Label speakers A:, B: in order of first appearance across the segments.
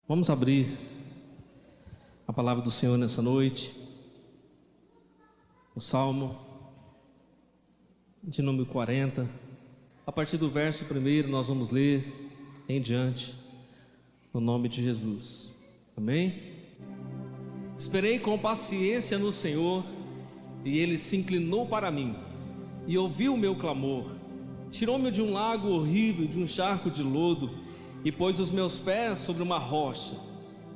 A: Vamos abrir a palavra do Senhor nessa noite, o Salmo de número 40. A partir do verso 1 nós vamos ler em diante, no nome de Jesus. Amém? Esperei com paciência no Senhor, e Ele se inclinou para mim, e ouviu o meu clamor. Tirou-me de um lago horrível, de um charco de lodo, e pôs os meus pés sobre uma rocha.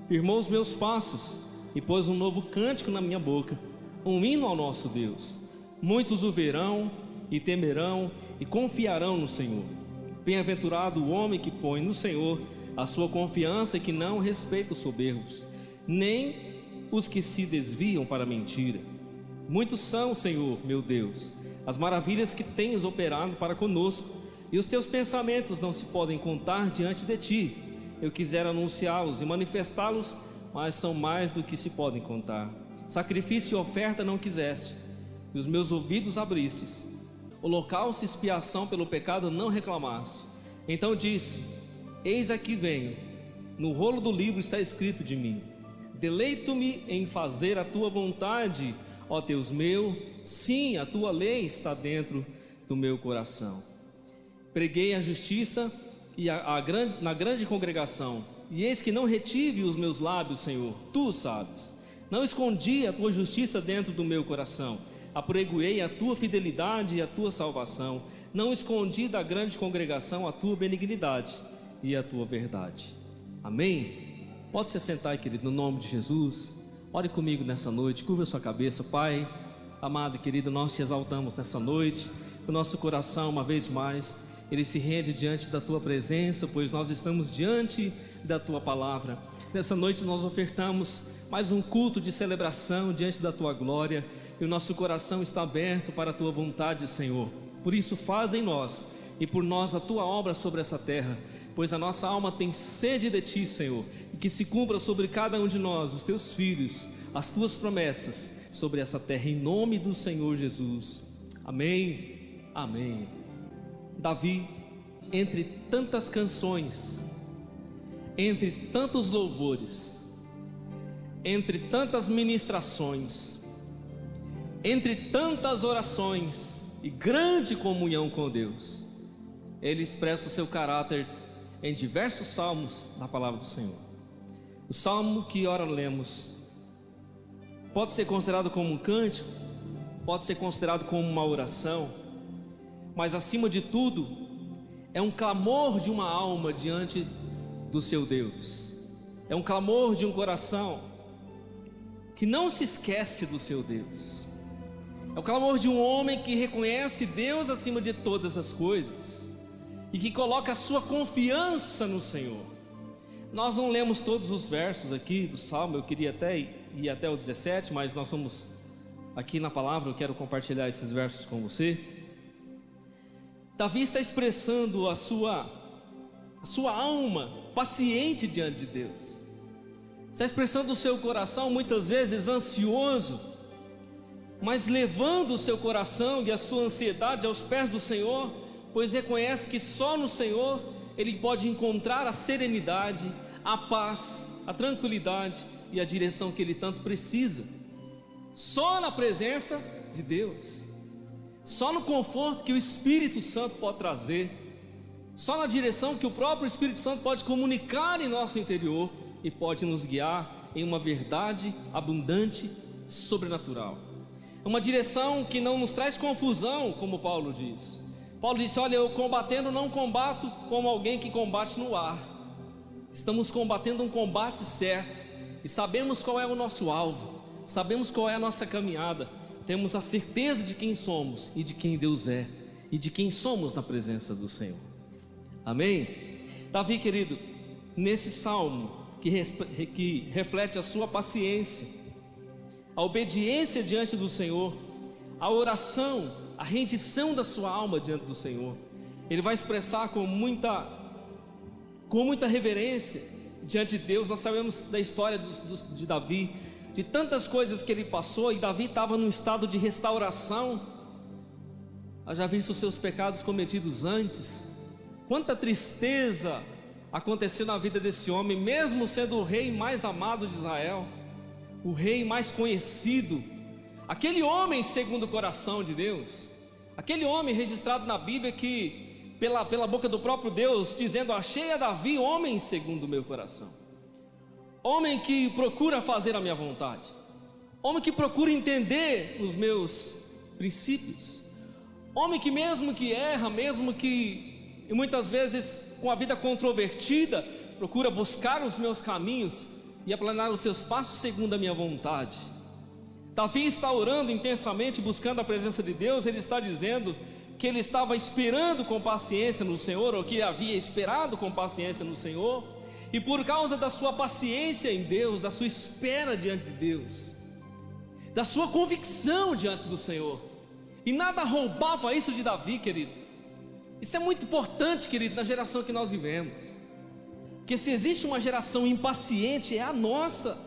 A: Firmou os meus passos, e pôs um novo cântico na minha boca, um hino ao nosso Deus. Muitos o verão, e temerão, e confiarão no Senhor. Bem-aventurado o homem que põe no Senhor a sua confiança, e que não respeita os soberbos, nem os que se desviam para a mentira. Muitos são, Senhor, meu Deus, as maravilhas que tens operado para conosco, e os teus pensamentos não se podem contar diante de ti. Eu quisera anunciá-los e manifestá-los, mas são mais do que se podem contar. Sacrifício e oferta não quiseste, e os meus ouvidos abristes. Holocausto e expiação pelo pecado não reclamaste. Então disse: eis aqui venho, no rolo do livro está escrito de mim. Deleito-me em fazer a tua vontade, ó Deus meu. Sim, a tua lei está dentro do meu coração. Preguei a justiça na grande congregação, e eis que não retive os meus lábios, Senhor, tu sabes. Não escondi a tua justiça dentro do meu coração. Apregoei a tua fidelidade e a tua salvação. Não escondi da grande congregação a tua benignidade e a tua verdade. Amém? Pode se sentar, querido, no nome de Jesus. Ore comigo nessa noite, curva a sua cabeça. Pai amado e querido, nós te exaltamos nessa noite. O nosso coração, uma vez mais, ele se rende diante da tua presença, pois nós estamos diante da tua palavra. Nessa noite nós ofertamos mais um culto de celebração diante da tua glória, e o nosso coração está aberto para a tua vontade, Senhor. Por isso faz em nós e por nós a tua obra sobre essa terra, pois a nossa alma tem sede de ti, Senhor, e que se cumpra sobre cada um de nós, os teus filhos, as tuas promessas sobre essa terra, em nome do Senhor Jesus. Amém, amém. Davi, entre tantas canções, entre tantos louvores, entre tantas ministrações, entre tantas orações e grande comunhão com Deus, ele expressa o seu caráter em diversos salmos na palavra do Senhor. O salmo que ora lemos pode ser considerado como um cântico, pode ser considerado como uma oração, mas acima de tudo é um clamor de uma alma diante do seu Deus. É um clamor de um coração que não se esquece do seu Deus. É o clamor de um homem que reconhece Deus acima de todas as coisas e que coloca a sua confiança no Senhor. Nós não lemos todos os versos aqui do Salmo, eu queria até ir até o 17, mas nós somos aqui na palavra, eu quero compartilhar esses versos com você. Davi está expressando a sua alma paciente diante de Deus. Está expressando o seu coração muitas vezes ansioso, mas levando o seu coração e a sua ansiedade aos pés do Senhor, pois reconhece que só no Senhor ele pode encontrar a serenidade, a paz, a tranquilidade e a direção que ele tanto precisa. Só na presença de Deus, só no conforto que o Espírito Santo pode trazer, só na direção que o próprio Espírito Santo pode comunicar em nosso interior e pode nos guiar em uma verdade abundante, sobrenatural. É uma direção que não nos traz confusão, como Paulo diz. Paulo disse: olha, eu combatendo não combato como alguém que combate no ar. Estamos combatendo um combate certo e sabemos qual é o nosso alvo, sabemos qual é a nossa caminhada. Temos a certeza de quem somos e de quem Deus é e de quem somos na presença do Senhor. Amém? Davi, querido, nesse salmo que reflete a sua paciência, a obediência diante do Senhor, a oração, a rendição da sua alma diante do Senhor, ele vai expressar com muita reverência diante de Deus. Nós sabemos da história de Davi, de tantas coisas que ele passou, e Davi estava num estado de restauração. Já visto os seus pecados cometidos antes, quanta tristeza aconteceu na vida desse homem, mesmo sendo o rei mais amado de Israel, o rei mais conhecido, aquele homem segundo o coração de Deus, aquele homem registrado na Bíblia que, pela boca do próprio Deus, dizendo: achei a Davi homem segundo o meu coração, homem que procura fazer a minha vontade, homem que procura entender os meus princípios, homem que mesmo que erra, mesmo que muitas vezes com a vida controvertida, procura buscar os meus caminhos e aplanar os seus passos segundo a minha vontade. Davi está orando intensamente, buscando a presença de Deus. Ele está dizendo que ele estava esperando com paciência no Senhor, ou que havia esperado com paciência no Senhor, e por causa da sua paciência em Deus, da sua espera diante de Deus, da sua convicção diante do Senhor, e nada roubava isso de Davi, querido. Isso é muito importante, querido, na geração que nós vivemos, porque se existe uma geração impaciente, é a nossa.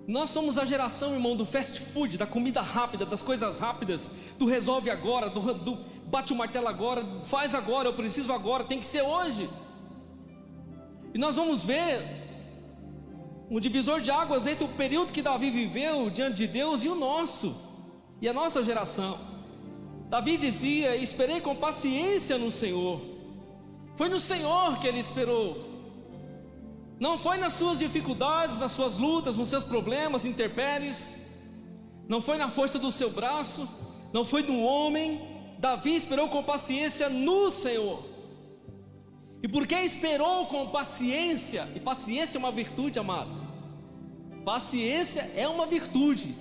A: Nós somos a geração, irmão, do fast food, da comida rápida, das coisas rápidas, do resolve agora, do bate o martelo agora, faz agora, eu preciso agora, tem que ser hoje. E nós vamos ver um divisor de águas entre o período que Davi viveu diante de Deus e o nosso, e a nossa geração. Davi dizia: esperei com paciência no Senhor. Foi no Senhor que ele esperou. Não foi nas suas dificuldades, nas suas lutas, nos seus problemas, intempéries. Não foi na força do seu braço, não foi no homem. Davi esperou com paciência no Senhor. E porque esperou com paciência, e paciência é uma virtude, amado. Paciência é uma virtude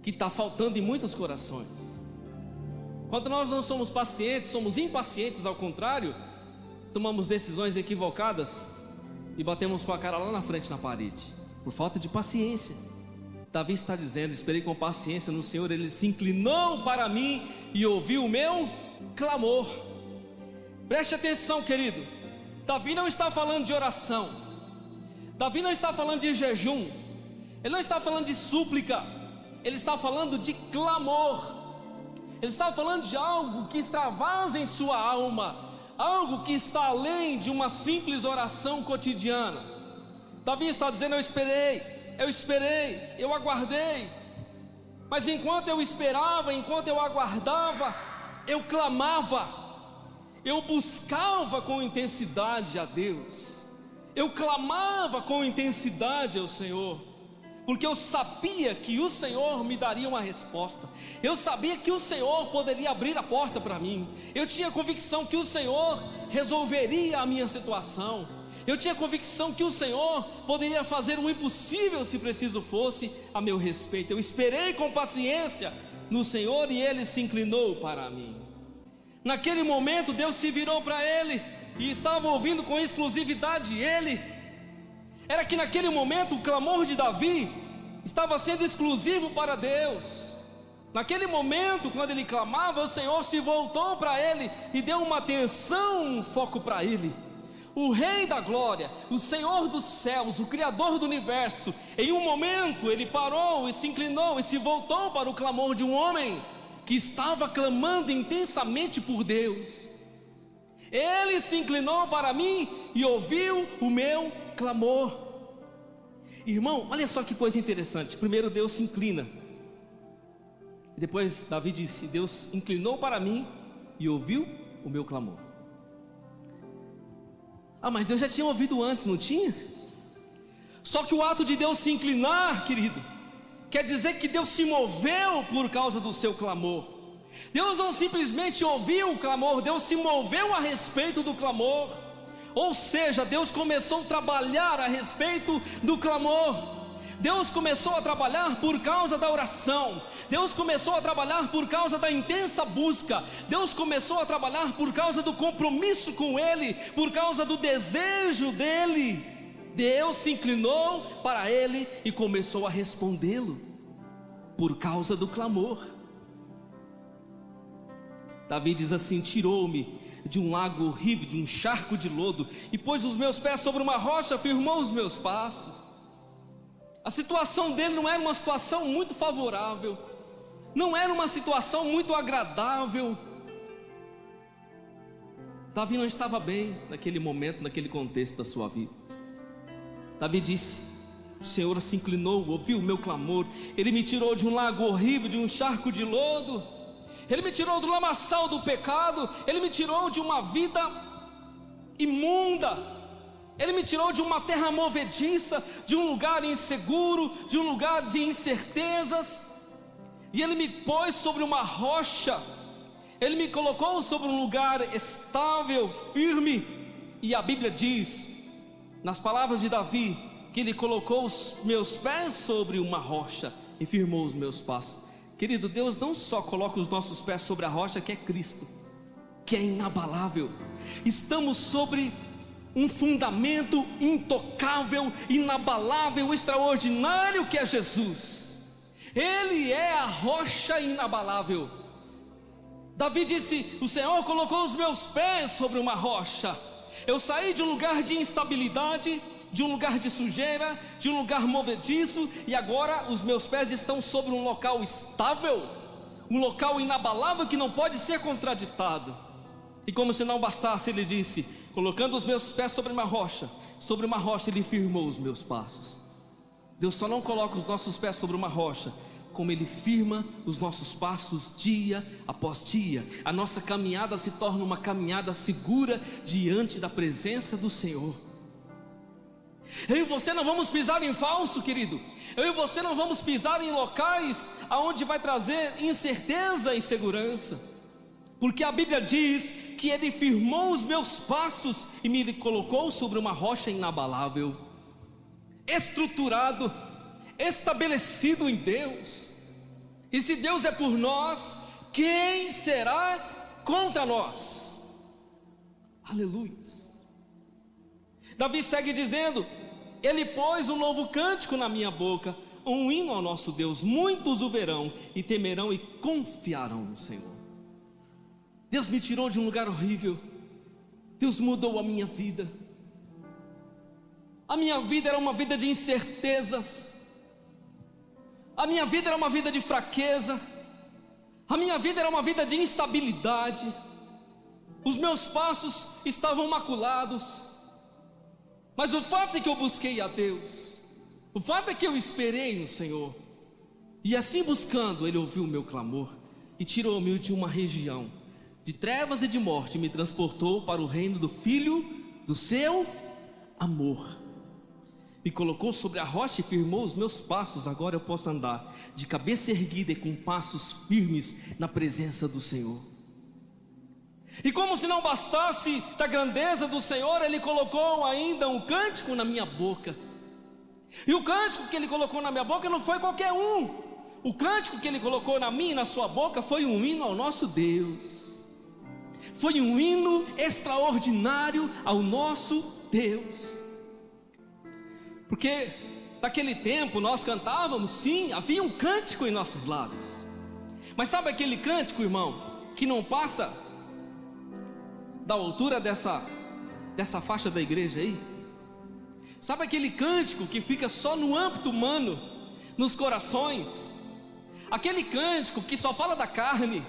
A: que está faltando em muitos corações. Quando nós não somos pacientes, somos impacientes, ao contrário, tomamos decisões equivocadas e batemos com a cara lá na frente na parede, por falta de paciência. Davi está dizendo: esperei com paciência no Senhor, Ele se inclinou para mim e ouviu o meu clamor. Preste atenção, querido, Davi não está falando de oração, Davi não está falando de jejum, ele não está falando de súplica, ele está falando de clamor. Ele está falando de algo que extravasa em sua alma, algo que está além de uma simples oração cotidiana. Davi está dizendo: eu esperei, eu aguardei. Mas enquanto eu esperava, enquanto eu aguardava, eu clamava, eu buscava com intensidade a Deus, eu clamava com intensidade ao Senhor, porque eu sabia que o Senhor me daria uma resposta, eu sabia que o Senhor poderia abrir a porta para mim, eu tinha convicção que o Senhor resolveria a minha situação, eu tinha convicção que o Senhor poderia fazer o impossível se preciso fosse a meu respeito. Eu esperei com paciência no Senhor e Ele se inclinou para mim. Naquele momento Deus se virou para ele e estava ouvindo com exclusividade ele. Era que naquele momento o clamor de Davi estava sendo exclusivo para Deus. Naquele momento, quando ele clamava, o Senhor se voltou para ele e deu uma atenção, um foco para ele. O Rei da Glória, o Senhor dos céus, o Criador do universo, em um momento ele parou e se inclinou e se voltou para o clamor de um homem que estava clamando intensamente por Deus. Ele se inclinou para mim e ouviu o meu clamor. Irmão, olha só que coisa interessante. Primeiro Deus se inclina, e depois Davi disse: Deus inclinou para mim e ouviu o meu clamor. Ah, mas Deus já tinha ouvido antes, não tinha? Só que o ato de Deus se inclinar, querido, quer dizer que Deus se moveu por causa do seu clamor. Deus não simplesmente ouviu o clamor, Deus se moveu a respeito do clamor. Ou seja, Deus começou a trabalhar a respeito do clamor. Deus começou a trabalhar por causa da oração. Deus começou a trabalhar por causa da intensa busca. Deus começou a trabalhar por causa do compromisso com Ele, por causa do desejo dEle. Deus se inclinou para ele e começou a respondê-lo por causa do clamor. Davi diz assim: tirou-me de um lago horrível, de um charco de lodo, e pôs os meus pés sobre uma rocha, firmou os meus passos. A situação dele não era uma situação muito favorável, não era uma situação muito agradável. Davi não estava bem naquele momento, naquele contexto da sua vida. Davi disse: o Senhor se inclinou, ouviu o meu clamor. Ele me tirou de um lago horrível, de um charco de lodo. Ele me tirou do lamaçal do pecado. Ele me tirou de uma vida imunda. Ele me tirou de uma terra movediça, de um lugar inseguro, de um lugar de incertezas. E Ele me pôs sobre uma rocha. Ele me colocou sobre um lugar estável, firme. E a Bíblia diz, nas palavras de Davi, que Ele colocou os meus pés sobre uma rocha e firmou os meus passos. Querido, Deus não só coloca os nossos pés sobre a rocha, que é Cristo, que é inabalável. Estamos sobre um fundamento intocável, inabalável, extraordinário, que é Jesus. Ele é a rocha inabalável. Davi disse: o Senhor colocou os meus pés sobre uma rocha. Eu saí de um lugar de instabilidade, de um lugar de sujeira, de um lugar movediço, e agora os meus pés estão sobre um local estável, um local inabalável que não pode ser contraditado. E como se não bastasse, ele disse: colocando os meus pés sobre uma rocha Ele firmou os meus passos. Deus só não coloca os nossos pés sobre uma rocha, como Ele firma os nossos passos dia após dia. A nossa caminhada se torna uma caminhada segura diante da presença do Senhor. Eu e você não vamos pisar em falso, querido. Eu e você não vamos pisar em locais aonde vai trazer incerteza e insegurança, porque a Bíblia diz que Ele firmou os meus passos e me colocou sobre uma rocha inabalável, estruturado, estabelecido em Deus. E se Deus é por nós, quem será contra nós? Aleluia. Davi segue dizendo: Ele pôs um novo cântico na minha boca, um hino ao nosso Deus. Muitos o verão e temerão e confiarão no Senhor. Deus me tirou de um lugar horrível. Deus mudou a minha vida. A minha vida era uma vida de incertezas. A minha vida era uma vida de fraqueza. A minha vida era uma vida de instabilidade. Os meus passos estavam maculados. Mas o fato é que eu busquei a Deus, o fato é que eu esperei no Senhor, e assim buscando, Ele ouviu o meu clamor e tirou-me de uma região de trevas e de morte, e me transportou para o reino do Filho do seu amor. Me colocou sobre a rocha e firmou os meus passos. Agora eu posso andar de cabeça erguida e com passos firmes na presença do Senhor. E como se não bastasse da grandeza do Senhor, Ele colocou ainda um cântico na minha boca. E o cântico que Ele colocou na minha boca não foi qualquer um. O cântico que Ele colocou na minha e na sua boca foi um hino ao nosso Deus. Foi um hino extraordinário ao nosso Deus. Porque naquele tempo nós cantávamos, sim, havia um cântico em nossos lábios. Mas sabe aquele cântico, irmão, que não passa da altura dessa faixa da igreja aí? Sabe aquele cântico que fica só no âmbito humano, nos corações? Aquele cântico que só fala da carne,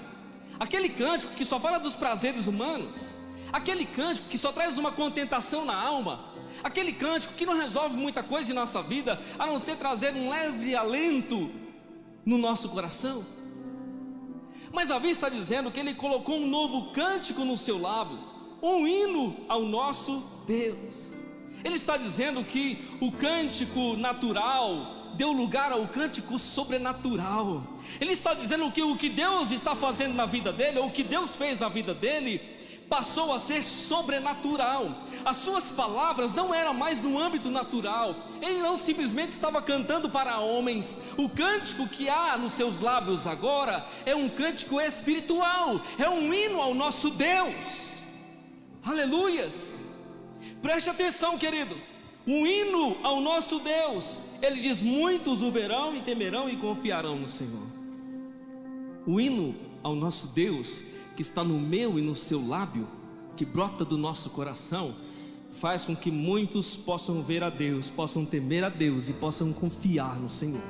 A: aquele cântico que só fala dos prazeres humanos, aquele cântico que só traz uma contentação na alma, aquele cântico que não resolve muita coisa em nossa vida, a não ser trazer um leve alento no nosso coração. Mas Davi está dizendo que Ele colocou um novo cântico no seu lábio, um hino ao nosso Deus. Ele está dizendo que o cântico natural deu lugar ao cântico sobrenatural. Ele está dizendo que o que Deus está fazendo na vida dele, ou o que Deus fez na vida dele, passou a ser sobrenatural. As suas palavras não eram mais no âmbito natural. Ele não simplesmente estava cantando para homens. O cântico que há nos seus lábios agora é um cântico espiritual, é um hino ao nosso Deus. Aleluias. Preste atenção, querido. Um hino ao nosso Deus. Ele diz: muitos o verão e temerão e confiarão no Senhor. O hino ao nosso Deus, que está no meu e no seu lábio, que brota do nosso coração, faz com que muitos possam ver a Deus, possam temer a Deus e possam confiar no Senhor.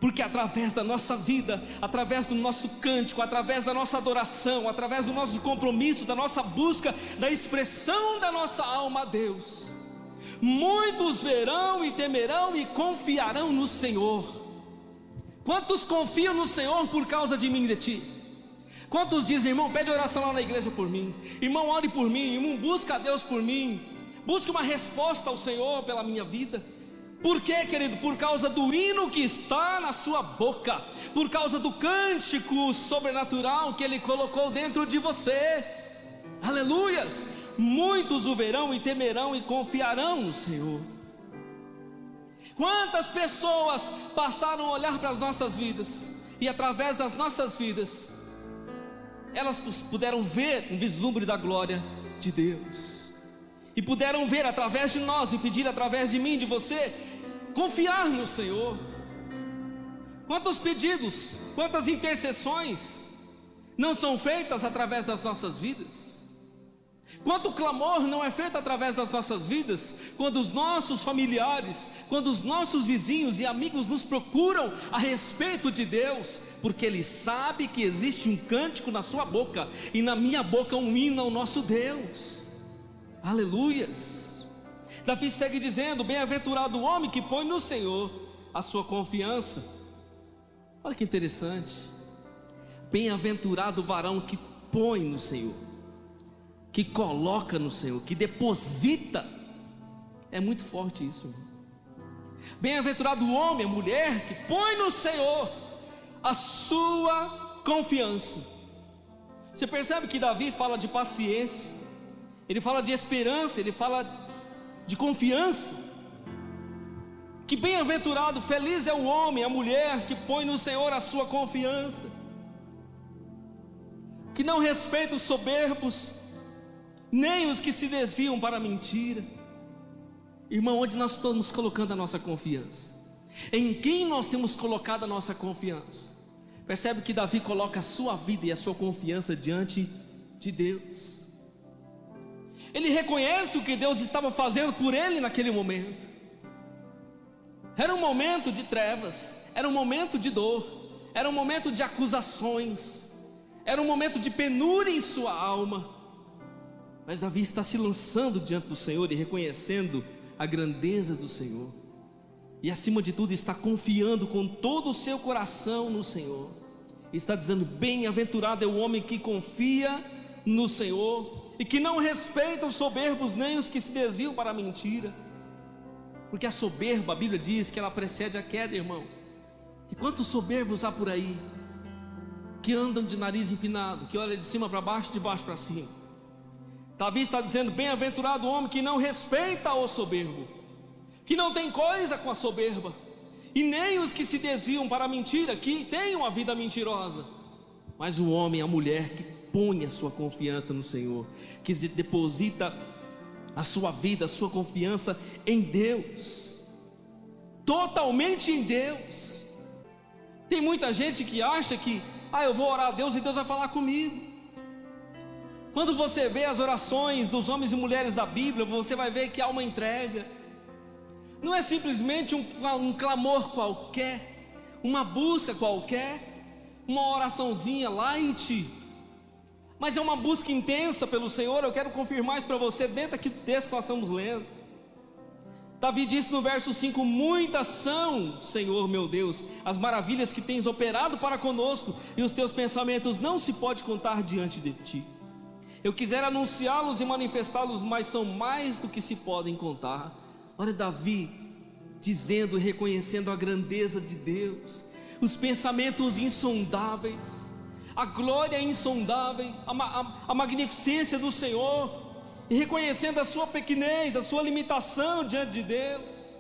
A: porque através da nossa vida, através do nosso cântico, através da nossa adoração, através do nosso compromisso, da nossa busca, da expressão da nossa alma a Deus, muitos verão e temerão e confiarão no Senhor. Quantos confiam no Senhor por causa de mim e de ti? Quantos dizem: irmão, pede oração lá na igreja por mim, irmão, ore por mim, irmão, busca a Deus por mim, busque uma resposta ao Senhor pela minha vida? Por quê, querido? Por causa do hino que está na sua boca, por causa do cântico sobrenatural que Ele colocou dentro de você. Aleluias! Muitos o verão e temerão e confiarão no Senhor. Quantas pessoas passaram a olhar para as nossas vidas, e através das nossas vidas elas puderam ver um vislumbre da glória de Deus, e puderam ver através de nós, e pedir através de mim, de você, confiar no Senhor. Quantos pedidos, quantas intercessões não são feitas através das nossas vidas? Quanto clamor não é feito através das nossas vidas, quando os nossos familiares, quando os nossos vizinhos e amigos nos procuram a respeito de Deus, porque Ele sabe que existe um cântico na sua boca, e na minha boca um hino ao nosso Deus. Aleluias! Davi segue dizendo: bem-aventurado o homem que põe no Senhor a sua confiança. Olha que interessante. Bem-aventurado o varão que põe no Senhor, que coloca no Senhor, que deposita. É muito forte isso, irmão. Bem-aventurado o homem, a mulher que põe no Senhor a sua confiança. Você percebe que Davi fala de paciência, ele fala de esperança, ele fala de confiança. Que bem-aventurado, feliz é o homem, a mulher que põe no Senhor a sua confiança, que não respeita os soberbos, nem os que se desviam para a mentira. Irmão, onde nós estamos colocando a nossa confiança? Em quem nós temos colocado a nossa confiança? Percebe que Davi coloca a sua vida e a sua confiança diante de Deus. Ele reconhece o que Deus estava fazendo por ele naquele momento. Era um momento de trevas, era um momento de dor, era um momento de acusações, era um momento de penúria em sua alma. Mas Davi está se lançando diante do Senhor e reconhecendo a grandeza do Senhor, e acima de tudo está confiando com todo o seu coração no Senhor. Está dizendo: bem-aventurado é o homem que confia no Senhor, e que não respeita os soberbos, nem os que se desviam para a mentira. Porque a soberba, a Bíblia diz que ela precede a queda, irmão. E quantos soberbos há por aí, que andam de nariz empinado, que olha de cima para baixo, de baixo para cima. Davi está dizendo: bem-aventurado o homem que não respeita o soberbo, que não tem coisa com a soberba, e nem os que se desviam para a mentira, que têm uma vida mentirosa. Mas o homem, a mulher que põe a sua confiança no Senhor, que se deposita a sua vida, a sua confiança em Deus, totalmente em Deus. Tem muita gente que acha que eu vou orar a Deus e Deus vai falar comigo. Quando você vê as orações dos homens e mulheres da Bíblia, você vai ver que há uma entrega. Não é simplesmente um clamor qualquer, uma busca qualquer, uma oraçãozinha light, mas é uma busca intensa pelo Senhor. Eu quero confirmar isso para você dentro aqui do texto que nós estamos lendo. Davi disse no verso 5: muitas são, Senhor meu Deus, as maravilhas que tens operado para conosco, e os teus pensamentos não se pode contar diante de ti. Eu quisera anunciá-los e manifestá-los, mas são mais do que se podem contar. Olha Davi dizendo e reconhecendo a grandeza de Deus, os pensamentos insondáveis, a glória insondável, a magnificência do Senhor, e reconhecendo a sua pequenez, a sua limitação diante de Deus.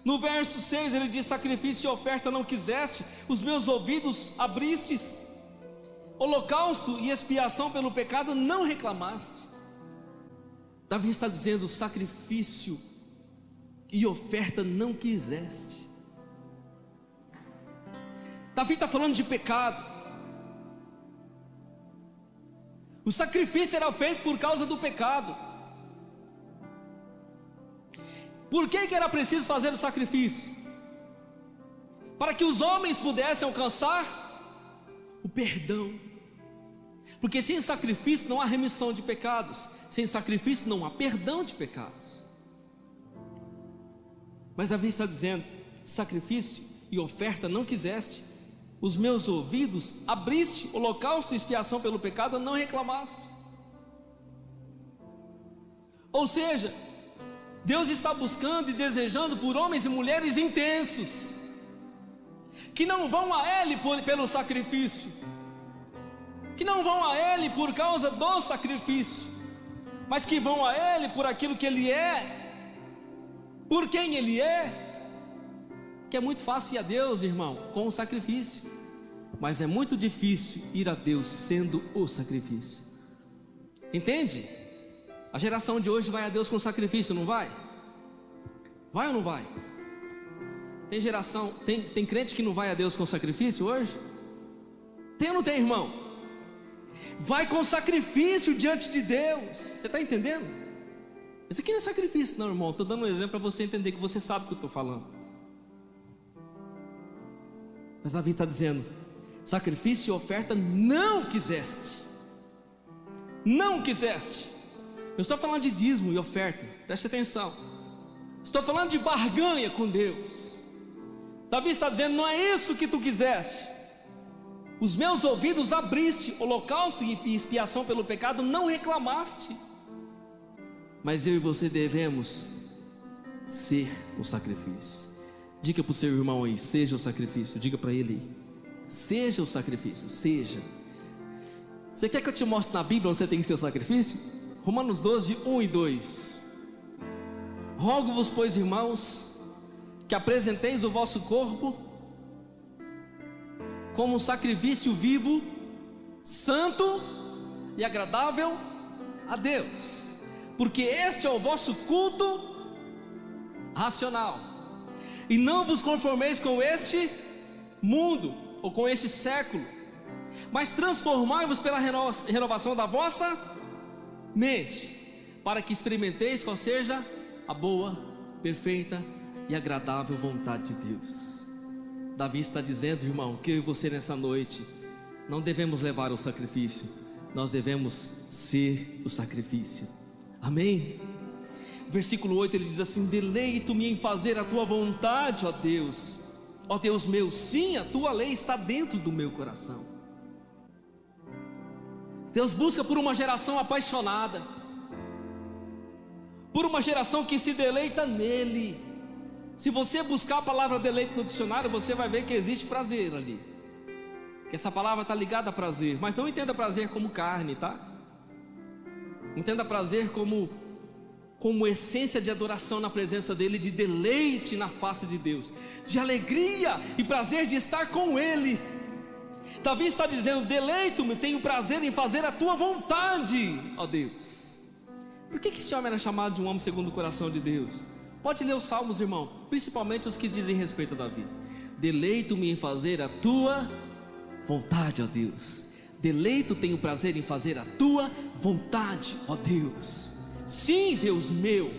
A: No verso 6 ele diz: sacrifício e oferta não quiseste, os meus ouvidos abristes, holocausto e expiação pelo pecado não reclamaste. Davi está dizendo: sacrifício e oferta não quiseste. Davi está falando de pecado. O sacrifício era feito por causa do pecado. Por que era preciso fazer o sacrifício? para que os homens pudessem alcançar o perdão. Porque sem sacrifício não há remissão de pecados, sem sacrifício não há perdão de pecados. Mas Davi está dizendo: sacrifício e oferta não quiseste, os meus ouvidos abriste, holocausto e expiação pelo pecado não reclamaste. Ou seja, Deus está buscando e desejando por homens e mulheres intensos, que não vão a Ele pelo sacrifício, que não vão a Ele por causa do sacrifício, mas que vão a Ele por aquilo que Ele é, por quem Ele é. Que é muito fácil ir a Deus, irmão, com o sacrifício, mas é muito difícil ir a Deus sendo o sacrifício. Entende? A geração de hoje vai a Deus com sacrifício, não vai? Vai ou não vai? Tem crente que não vai a Deus com sacrifício hoje? Tem ou não tem, irmão? Vai com sacrifício diante de Deus. Você está entendendo? Isso aqui não é sacrifício não, irmão. Estou dando um exemplo para você entender que você sabe o que eu estou falando. Mas Davi está dizendo: sacrifício e oferta não quiseste. Não quiseste. Eu estou falando de dízimo e oferta, preste atenção. Estou falando de barganha com Deus. Davi está dizendo: não é isso que tu quiseste. Os meus ouvidos abriste, holocausto e expiação pelo pecado não reclamaste. Mas eu e você devemos ser o sacrifício. Diga para o seu irmão aí: seja o sacrifício. Diga para ele aí: seja o sacrifício, seja. Você quer que eu te mostre na Bíblia onde você tem que ser o sacrifício? Romanos 12, 1 e 2. Rogo-vos, pois, irmãos, que apresenteis o vosso corpo como um sacrifício vivo, santo e agradável a Deus, porque este é o vosso culto racional. E não vos conformeis com este mundo, ou com este século, mas transformai-vos pela renovação da vossa mente, para que experimenteis qual seja a boa, perfeita e agradável vontade de Deus. Davi está dizendo, irmão, que eu e você nessa noite não devemos levar o sacrifício, nós devemos ser o sacrifício. Amém? Versículo 8 ele diz assim: deleito-me em fazer a tua vontade, ó Deus. Ó Deus meu, sim, a tua lei está dentro do meu coração. Deus busca por uma geração apaixonada, por uma geração que se deleita nele. Se você buscar a palavra deleite no dicionário, você vai ver que existe prazer ali, que essa palavra está ligada a prazer. Mas não entenda prazer como carne, tá? Entenda prazer como essência de adoração na presença dele, de deleite na face de Deus, de alegria e prazer de estar com ele. Davi está dizendo: deleito-me, tenho prazer em fazer a tua vontade, ó Deus. Por que esse homem era chamado de um homem segundo o coração de Deus? Pode ler os salmos, irmão, principalmente os que dizem respeito a Davi. Deleito-me em fazer a tua vontade, ó Deus. Deleito, tenho prazer em fazer a tua vontade, ó Deus. Sim, Deus meu,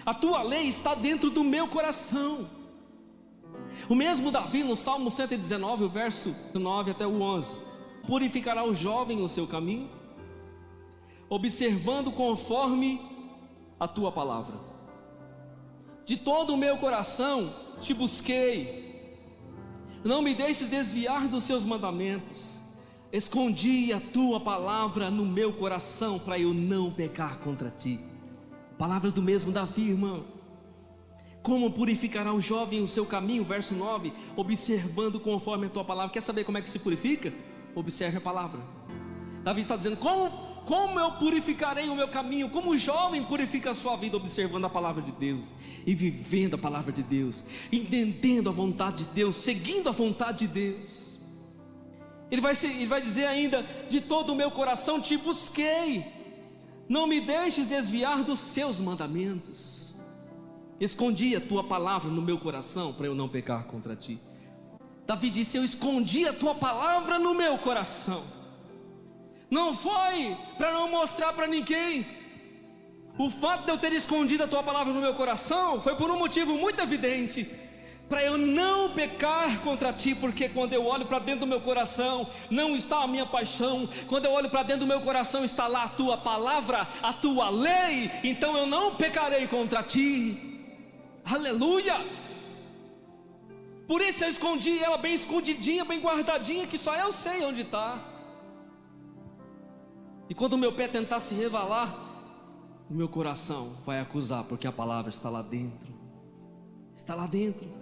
A: a tua lei está dentro do meu coração. O mesmo Davi no Salmo 119, o verso 9 até o 11: purificará o jovem o seu caminho, observando conforme a tua palavra. De todo o meu coração te busquei, não me deixes desviar dos seus mandamentos. Escondi a tua palavra no meu coração, para eu não pecar contra ti. Palavras do mesmo Davi, irmão. Como purificará o jovem o seu caminho? Verso 9: observando conforme a tua palavra. Quer saber como é que se purifica? Observe a palavra. Davi está dizendo: como eu purificarei o meu caminho? Como o jovem purifica a sua vida? Observando a palavra de Deus e vivendo a palavra de Deus, entendendo a vontade de Deus, seguindo a vontade de Deus. Ele vai dizer ainda: de todo o meu coração te busquei, não me deixes desviar dos seus mandamentos. Escondi a tua palavra no meu coração, para eu não pecar contra ti. Davi disse: eu escondi a tua palavra no meu coração. Não foi para não mostrar para ninguém. O fato de eu ter escondido a tua palavra no meu coração foi por um motivo muito evidente. para eu não pecar contra ti, porque quando eu olho para dentro do meu coração, não está a minha paixão. Quando eu olho para dentro do meu coração, está lá a tua palavra, a tua lei, então eu não pecarei contra ti. Aleluias! Por isso eu escondi ela bem escondidinha, bem guardadinha, que só eu sei onde está. E quando o meu pé tentar se revelar, o meu coração vai acusar, porque a palavra está lá dentro. Está lá dentro.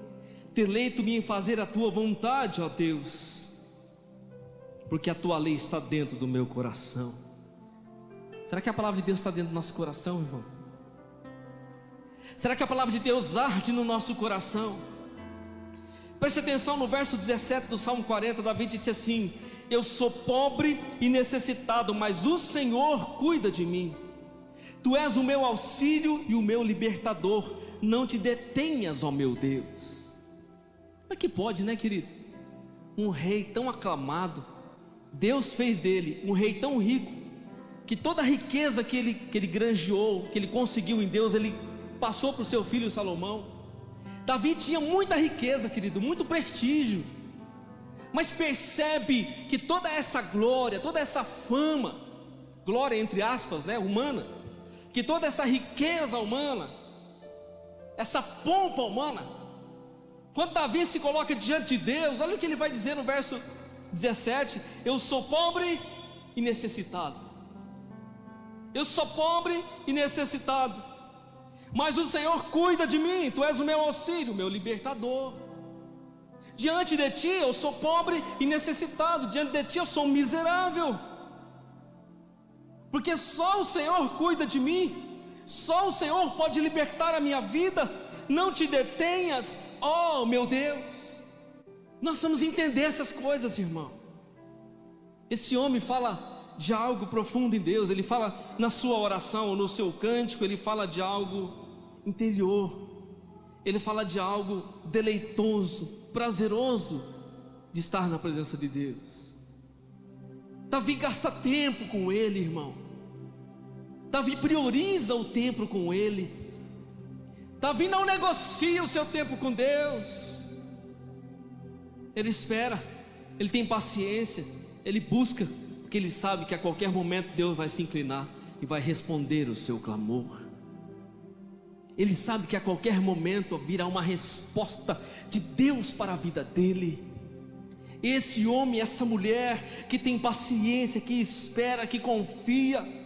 A: Deleito-me em fazer a tua vontade, ó Deus, porque a tua lei está dentro do meu coração. Será que a palavra de Deus está dentro do nosso coração, irmão? Será que a palavra de Deus arde no nosso coração? Preste atenção no verso 17 do Salmo 40, Davi disse assim: eu sou pobre e necessitado, mas o Senhor cuida de mim. Tu és o meu auxílio e o meu libertador, não te detenhas, ó meu Deus. Como é que pode, né, querido? Um rei tão aclamado, Deus fez dele um rei tão rico, que toda a riqueza que ele granjeou, que ele conseguiu em Deus, ele passou para o seu filho Salomão. Davi tinha muita riqueza, querido, muito prestígio, mas percebe que toda essa glória, toda essa fama, glória entre aspas, né, humana, que toda essa riqueza humana, essa pompa humana, quando Davi se coloca diante de Deus, olha o que ele vai dizer no verso 17: eu sou pobre e necessitado. Eu sou pobre e necessitado, mas o Senhor cuida de mim. Tu és o meu auxílio, o meu libertador. Diante de ti eu sou pobre e necessitado, diante de ti eu sou um miserável, porque só o Senhor cuida de mim, só o Senhor pode libertar a minha vida. Não te detenhas, ó meu Deus. Nós vamos entender essas coisas, irmão. Esse homem fala de algo profundo em Deus, ele fala na sua oração, no seu cântico, ele fala de algo interior, ele fala de algo deleitoso, prazeroso de estar na presença de Deus. Davi gasta tempo com ele, irmão. Davi prioriza o tempo com ele. Davi não negocia o seu tempo com Deus. Ele espera, ele tem paciência, ele busca, porque ele sabe que a qualquer momento Deus vai se inclinar e vai responder o seu clamor. Ele sabe que a qualquer momento virá uma resposta de Deus para a vida dele. Esse homem, essa mulher que tem paciência, que espera, que confia,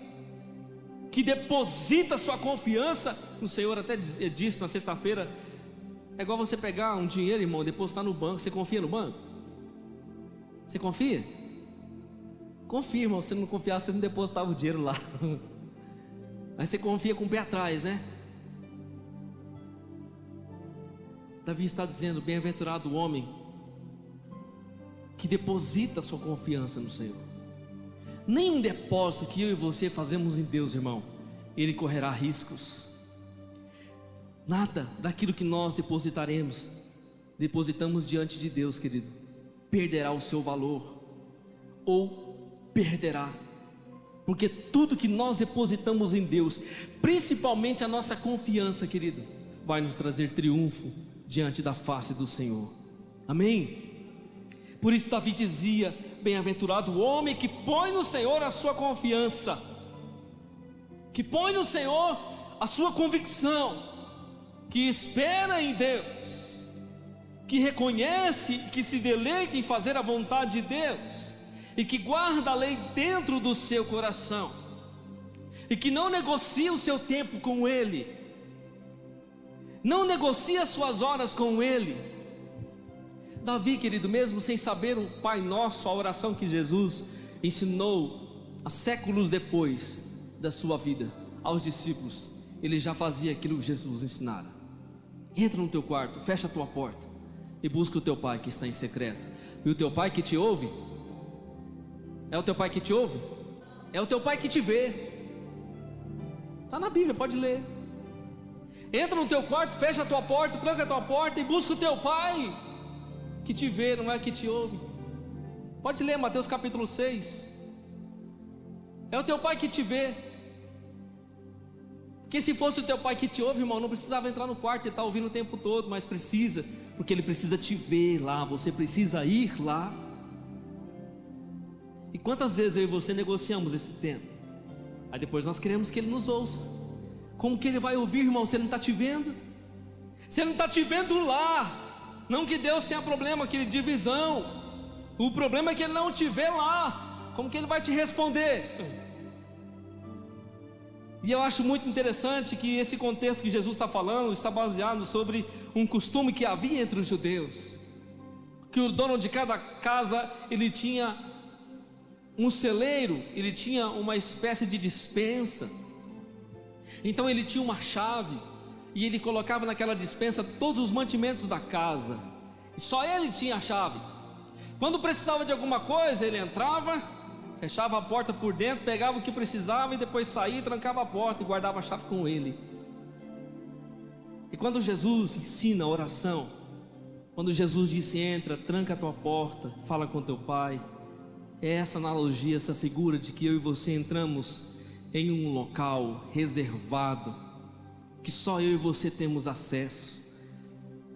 A: que deposita sua confiança no Senhor. Até disse na sexta-feira, é igual você pegar um dinheiro, irmão, e depositar no banco. Você confia no banco? Você confia? Confia, irmão. Se não confiasse, você não depositava o dinheiro lá. Mas você confia com o pé atrás, né? Davi está dizendo: bem-aventurado o homem que deposita sua confiança no Senhor. Nenhum depósito que eu e você fazemos em Deus, irmão, ele correrá riscos. Nada daquilo que nós depositamos diante de Deus, querido, perderá o seu valor, ou perderá, porque tudo que nós depositamos em Deus, principalmente a nossa confiança, querido, vai nos trazer triunfo diante da face do Senhor. Amém? Por isso Davi dizia: bem-aventurado o homem que põe no Senhor a sua confiança, que põe no Senhor a sua convicção, que espera em Deus, que reconhece, que se deleita em fazer a vontade de Deus, e que guarda a lei dentro do seu coração, e que não negocia o seu tempo com Ele, não negocia as suas horas com Ele. Davi, querido, mesmo sem saber o Pai Nosso, a oração que Jesus ensinou há séculos depois da sua vida aos discípulos, ele já fazia aquilo que Jesus ensinara. Entra no teu quarto, fecha a tua porta e busca o teu Pai que está em secreto. E o teu Pai que te ouve, é o teu Pai que te ouve? É o teu Pai que te vê. Está na Bíblia, pode ler. Entra no teu quarto, fecha a tua porta, tranca a tua porta e busca o teu Pai que te vê, não é que te ouve. Pode ler Mateus capítulo 6. É o teu Pai que te vê, Porque se fosse o teu pai que te ouve, irmão, não precisava entrar no quarto, ele está ouvindo o tempo todo, mas precisa, porque ele precisa te ver lá, você precisa ir lá. E quantas vezes eu e você negociamos esse tempo? Aí depois nós queremos que ele nos ouça. Como que ele vai ouvir, irmão, se ele não está te vendo? Se ele não está te vendo lá. Não que Deus tenha problema, querido, de visão. O problema é que ele não te vê lá. Como que ele vai te responder? E eu acho muito interessante que esse contexto que Jesus está falando está baseado sobre um costume que havia entre os judeus, que o dono de cada casa, ele tinha um celeiro, ele tinha uma espécie de despensa. Então ele tinha uma chave, e ele colocava naquela despensa todos os mantimentos da casa, e só ele tinha a chave. Quando precisava de alguma coisa, ele entrava, fechava a porta por dentro, pegava o que precisava e depois saía, trancava a porta e guardava a chave com ele. E quando Jesus ensina a oração, quando Jesus disse: entra, tranca a tua porta, fala com teu pai, é essa analogia, essa figura de que eu e você entramos em um local reservado, que só eu e você temos acesso.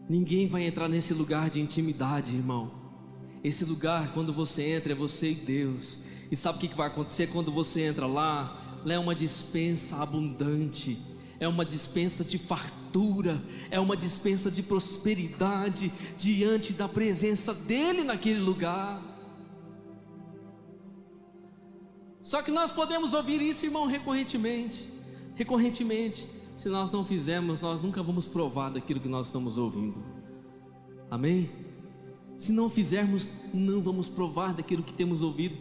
A: Ninguém vai entrar nesse lugar de intimidade, irmão. Esse lugar, quando você entra, é você e Deus. E sabe o que vai acontecer quando você entra lá? Lá é uma despensa abundante, é uma despensa de fartura, é uma despensa de prosperidade, diante da presença dEle naquele lugar. Só que nós podemos ouvir isso, irmão, recorrentemente. Se nós não fizermos, nós nunca vamos provar daquilo que nós estamos ouvindo. Amém? Se não fizermos, não vamos provar daquilo que temos ouvido,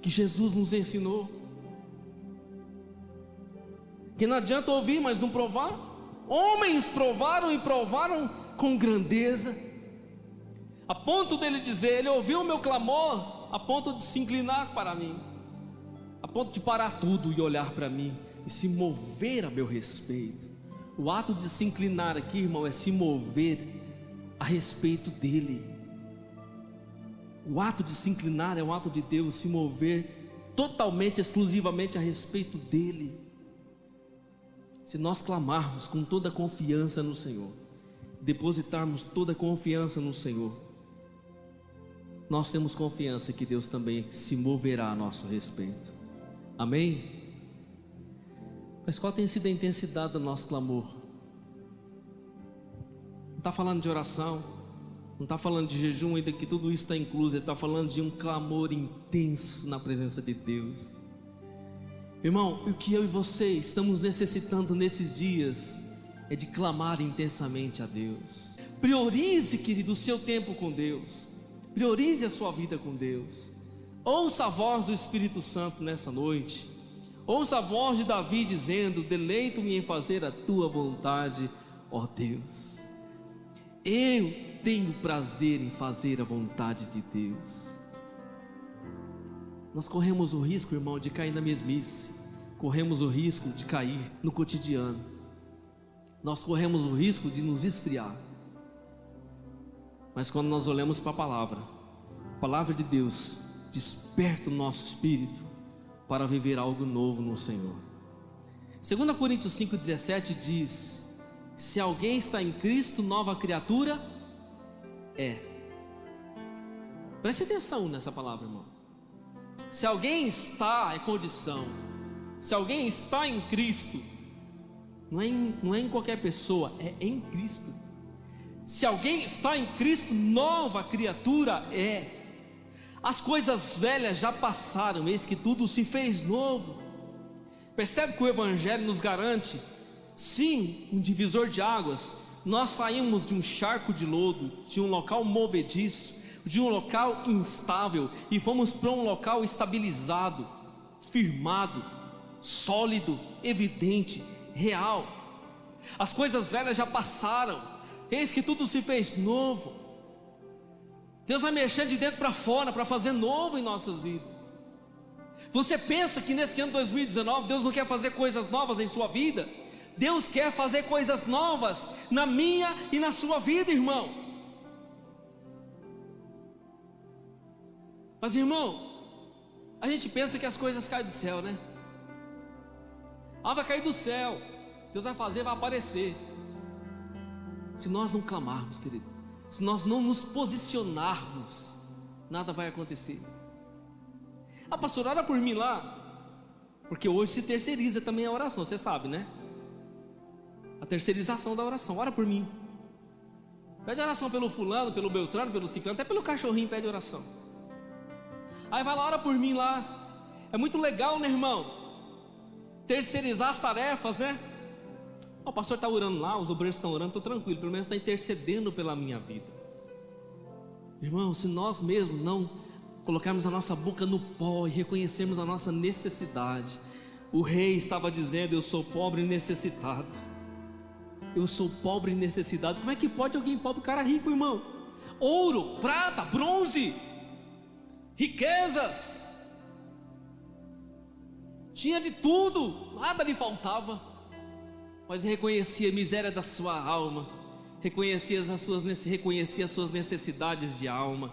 A: que Jesus nos ensinou. Que não adianta ouvir, mas não provar. Homens provaram e provaram com grandeza, a ponto dele dizer: ele ouviu o meu clamor, a ponto de se inclinar para mim, a ponto de parar tudo e olhar para mim e se mover a meu respeito. O ato de se inclinar aqui, irmão, é se mover a respeito dele. O ato de se inclinar é um ato de Deus, se mover totalmente, exclusivamente a respeito dele. Se nós clamarmos com toda a confiança no Senhor, depositarmos toda a confiança no Senhor, nós temos confiança que Deus também se moverá a nosso respeito. Amém? Mas qual tem sido a intensidade do nosso clamor? Não está falando de oração, não está falando de jejum, ainda que tudo isso está incluso. Ele está falando de um clamor intenso na presença de Deus. Irmão, o que eu e você estamos necessitando nesses dias é de clamar intensamente a Deus. Priorize, querido, o seu tempo com Deus. Priorize a sua vida com Deus. Ouça a voz do Espírito Santo nessa noite. Ouça a voz de Davi dizendo: deleito-me em fazer a tua vontade, ó Deus. Eu tenho prazer em fazer a vontade de Deus. Nós corremos o risco, irmão, de cair na mesmice. Corremos o risco de cair no cotidiano. Nós corremos o risco de nos esfriar. Mas quando nós olhamos para a palavra de Deus desperta o nosso espírito para viver algo novo no Senhor. 2 Coríntios 5,17 diz: se alguém está em Cristo, nova criatura é. Preste atenção nessa palavra, irmão. Se alguém está, é condição. Se alguém está em Cristo, não é em qualquer pessoa, é em Cristo. Se alguém está em Cristo, nova criatura é. As coisas velhas já passaram, eis que tudo se fez novo. Percebe que o Evangelho nos garante, sim, um divisor de águas. Nós saímos de um charco de lodo, de um local movediço, de um local instável, e fomos para um local estabilizado, firmado, sólido, evidente, real. As coisas velhas já passaram, eis que tudo se fez novo. Deus vai mexer de dentro para fora para fazer novo em nossas vidas. Você pensa que nesse ano 2019 Deus não quer fazer coisas novas em sua vida? Deus quer fazer coisas novas na minha e na sua vida, irmão. Mas, irmão, a gente pensa que as coisas caem do céu, né? Vai cair do céu. Deus vai fazer, vai aparecer. Se nós não clamarmos, querido, se nós não nos posicionarmos, nada vai acontecer. Ah, pastor, ora por mim lá, porque hoje se terceiriza também a oração, você sabe, né? A terceirização da oração, ora por mim. Pede oração pelo fulano, pelo beltrano, pelo ciclano, até pelo cachorrinho pede oração. Aí vai lá, ora por mim lá. É muito legal, né, irmão? Terceirizar as tarefas, né? O pastor está orando lá, os obreiros estão orando, estou tranquilo, pelo menos está intercedendo pela minha vida. Irmão, se nós mesmos não colocarmos a nossa boca no pó e reconhecermos a nossa necessidade, o rei estava dizendo: eu sou pobre e necessitado. Eu sou pobre e necessitado. Como é que pode alguém pobre, cara rico, irmão? Ouro, prata, bronze, riquezas, tinha de tudo, nada lhe faltava, mas reconhecia a miséria da sua alma, reconhecia as suas necessidades de alma.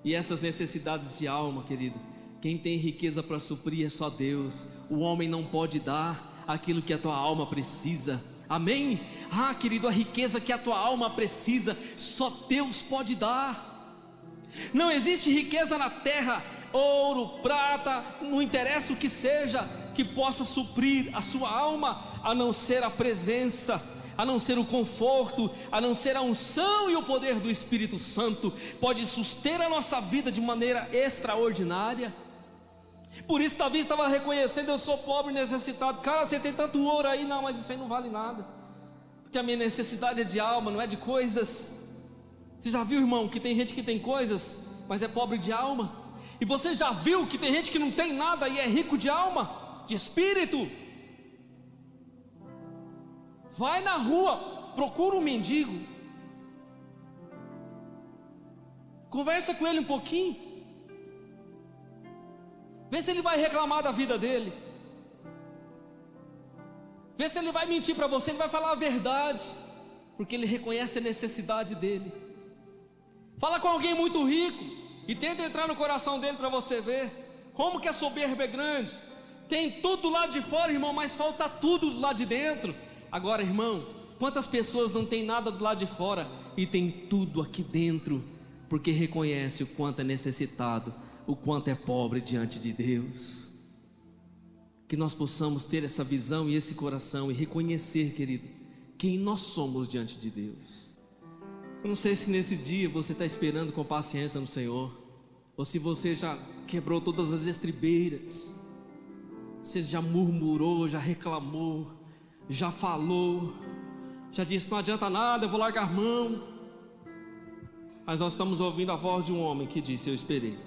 A: E essas necessidades de alma, querido, quem tem riqueza para suprir é só Deus. O homem não pode dar aquilo que a tua alma precisa. Amém? Ah, querido, a riqueza que a tua alma precisa, só Deus pode dar. Não existe riqueza na terra, ouro, prata, não interessa o que seja, que possa suprir a sua alma, a não ser a presença, a não ser o conforto, a não ser a unção e o poder do Espírito Santo. Pode suster a nossa vida de maneira extraordinária. Por isso Davi estava reconhecendo: eu sou pobre e necessitado. Cara, você tem tanto ouro aí, não, mas isso aí não vale nada, porque a minha necessidade é de alma, não é de coisas. Você já viu, irmão, que tem gente que tem coisas, mas é pobre de alma? E você já viu que tem gente que não tem nada e é rico de alma, de espírito? Vai na rua, procura um mendigo, conversa com ele um pouquinho, vê se ele vai reclamar da vida dele, vê se ele vai mentir para você. Ele vai falar a verdade, porque ele reconhece a necessidade dele. Fala com alguém muito rico e tenta entrar no coração dele para você ver como que a soberba é grande. Tem tudo do lado de fora, irmão, mas falta tudo do lado de dentro. Agora, irmão, quantas pessoas não tem nada do lado de fora e tem tudo aqui dentro, porque reconhece o quanto é necessitado, o quanto é pobre diante de Deus? Que nós possamos ter essa visão e esse coração e reconhecer, querido, quem nós somos diante de Deus. Eu não sei se nesse dia você está esperando com paciência no Senhor, ou se você já quebrou todas as estribeiras, você já murmurou, já reclamou, já falou, já disse: não adianta nada, eu vou largar mão. Mas nós estamos ouvindo a voz de um homem que disse: eu esperei.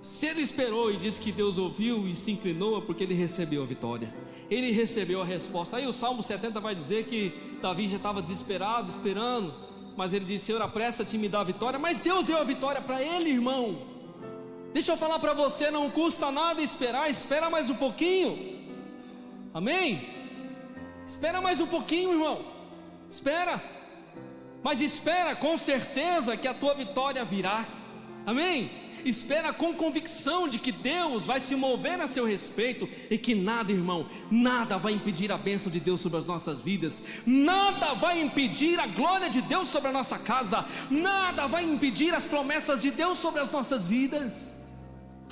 A: Se ele esperou e disse que Deus ouviu e se inclinou, é porque ele recebeu a vitória, ele recebeu a resposta. Aí o Salmo 70 vai dizer que Davi já estava desesperado, esperando, mas ele disse: Senhor, apressa-te em me dar a vitória. Mas Deus deu a vitória para ele, irmão. Deixa eu falar para você, não custa nada esperar. Espera mais um pouquinho, amém? Espera mais um pouquinho, irmão, espera, mas espera com certeza que a tua vitória virá, amém? Espera com convicção de que Deus vai se mover a seu respeito, e que nada, irmão, nada vai impedir a bênção de Deus sobre as nossas vidas, nada vai impedir a glória de Deus sobre a nossa casa, nada vai impedir as promessas de Deus sobre as nossas vidas.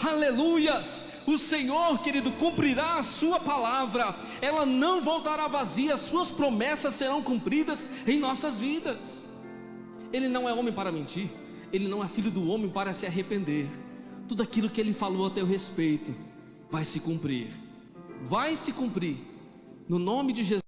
A: Aleluias! O Senhor, querido, cumprirá a sua palavra, ela não voltará vazia, as suas promessas serão cumpridas em nossas vidas. Ele não é homem para mentir, ele não é filho do homem para se arrepender. Tudo aquilo que ele falou a teu respeito vai se cumprir, no nome de Jesus.